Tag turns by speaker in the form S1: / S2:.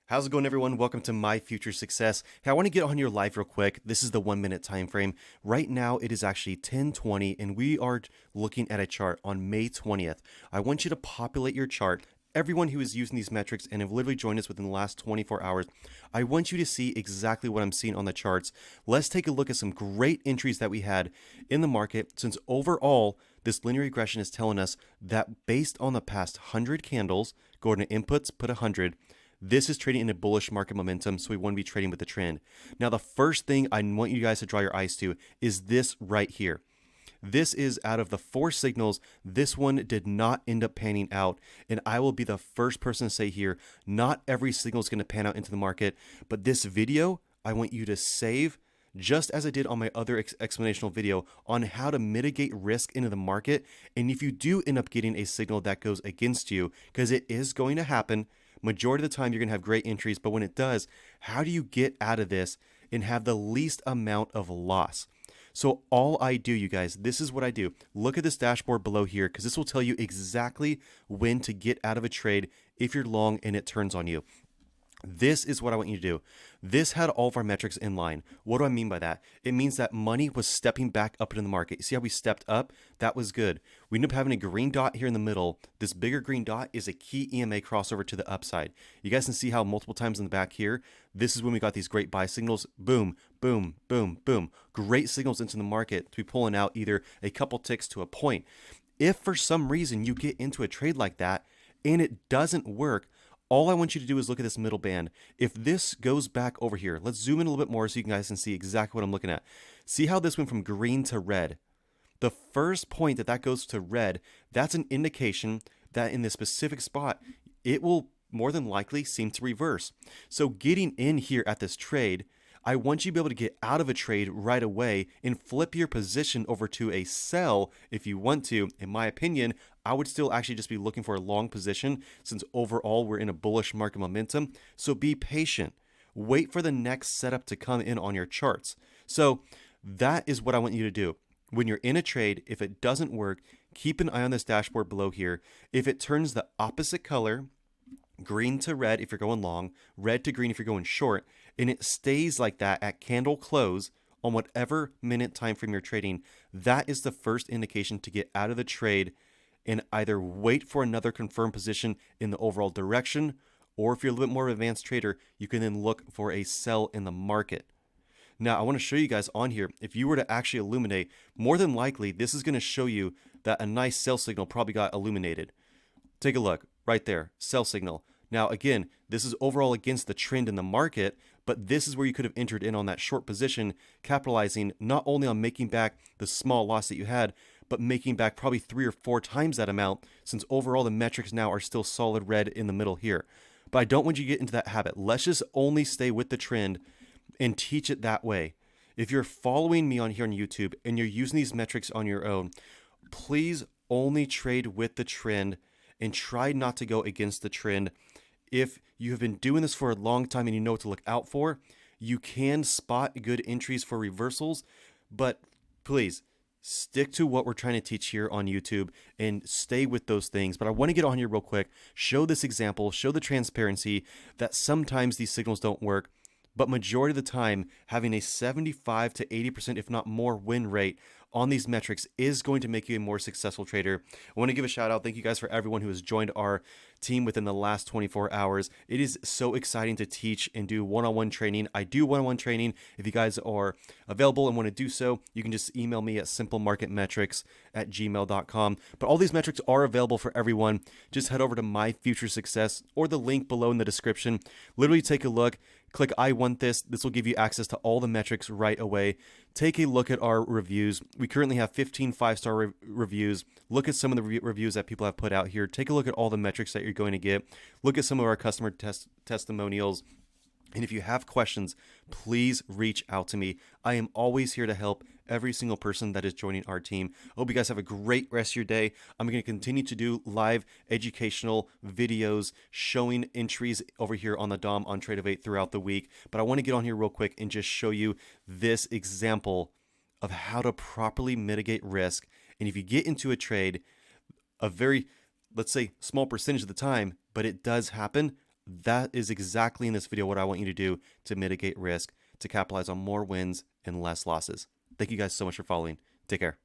S1: How's it going, everyone? Welcome to My Future Success. Hey, I want to get on your live real quick. This is the 1 minute time frame. Right now, it is actually 10:20, and we are looking at a chart on May 20th. I want you to populate your chart. Everyone who is using these metrics and have literally joined us within the last 24 hours, I want you to see exactly what I'm seeing on the charts. Let's take a look at some great entries that we had in the market, since overall, this linear regression is telling us that based on the past 100 candles, go to inputs, put 100. This is trading in a bullish market momentum, so we want to be trading with the trend. Now, the first thing I want you guys to draw your eyes to is this right here. This is out of the 4 signals, this one did not end up panning out. And I will be the first person to say here, not every signal is going to pan out into the market. But this video, I want you to save, just as I did on my other explanational video on how to mitigate risk into the market. And if you do end up getting a signal that goes against you, because it is going to happen, majority of the time you're going to have great entries, but when it does, how do you get out of this and have the least amount of loss? So all I do, you guys, this is what I do. Look at this dashboard below here, because this will tell you exactly when to get out of a trade if you're long and it turns on you. This is what I want you to do. This had all of our metrics in line. What do I mean by that? It means that money was stepping back up into the market. You see how we stepped up? That was good. We end up having a green dot here in the middle. This bigger green dot is a key EMA crossover to the upside. You guys can see how multiple times in the back here, this is when we got these great buy signals. Boom, boom, boom, boom. Great signals into the market to be pulling out either a couple ticks to a point. If for some reason you get into a trade like that and it doesn't work, all I want you to do is look at this middle band. If this goes back over here, let's zoom in a little bit more so you guys can see exactly what I'm looking at. See how this went from green to red? The first point that goes to red, that's an indication that in this specific spot, it will more than likely seem to reverse. So getting in here at this trade, I want you to be able to get out of a trade right away and flip your position over to a sell if you want to. In my opinion, I would still actually just be looking for a long position since overall we're in a bullish market momentum. So be patient. Wait for the next setup to come in on your charts. So that is what I want you to do. When you're in a trade, if it doesn't work, keep an eye on this dashboard below here. If it turns the opposite color, green to red if you're going long, red to green if you're going short, and it stays like that at candle close on whatever minute time frame you're trading, that is the first indication to get out of the trade and either wait for another confirmed position in the overall direction, or if you're a little bit more of an advanced trader, you can then look for a sell in the market. Now, I want to show you guys on here, if you were to actually illuminate, more than likely, this is going to show you that a nice sell signal probably got illuminated. Take a look right there, sell signal. Now, again, this is overall against the trend in the market, but this is where you could have entered in on that short position, capitalizing not only on making back the small loss that you had, but making back probably 3 or 4 times that amount, since overall the metrics now are still solid red in the middle here. But I don't want you to get into that habit. Let's just only stay with the trend and teach it that way. If you're following me on here on YouTube and you're using these metrics on your own, please only trade with the trend and try not to go against the trend. If you have been doing this for a long time and you know what to look out for, you can spot good entries for reversals, but please stick to what we're trying to teach here on YouTube and stay with those things. But I want to get on here real quick, show this example, show the transparency that sometimes these signals don't work, but majority of the time, having a 75 to 80%, if not more, win rate on these metrics is going to make you a more successful trader. I want to give a shout out. Thank you guys for everyone who has joined our team within the last 24 hours. It is so exciting to teach and do one-on-one training. I do one-on-one training. If you guys are available and want to do so, you can just email me at simplemarketmetrics@gmail.com. But all these metrics are available for everyone. Just head over to My Future Success or the link below in the description. Literally take a look. Click I want this. This will give you access to all the metrics right away. Take a look at our reviews. We currently have 15 5-star reviews. Look at some of the reviews that people have put out here. Take a look at all the metrics that you're going to get. Look at some of our customer testimonials. And if you have questions, please reach out to me. I am always here to help every single person that is joining our team. I hope you guys have a great rest of your day. I'm going to continue to do live educational videos showing entries over here on the DOM on Tradovate throughout the week. But I want to get on here real quick and just show you this example of how to properly mitigate risk. And if you get into a trade, a very, let's say, small percentage of the time, but it does happen, That is exactly in this video what I want you to do to mitigate risk, to capitalize on more wins and less losses. Thank you guys so much for following. Take care.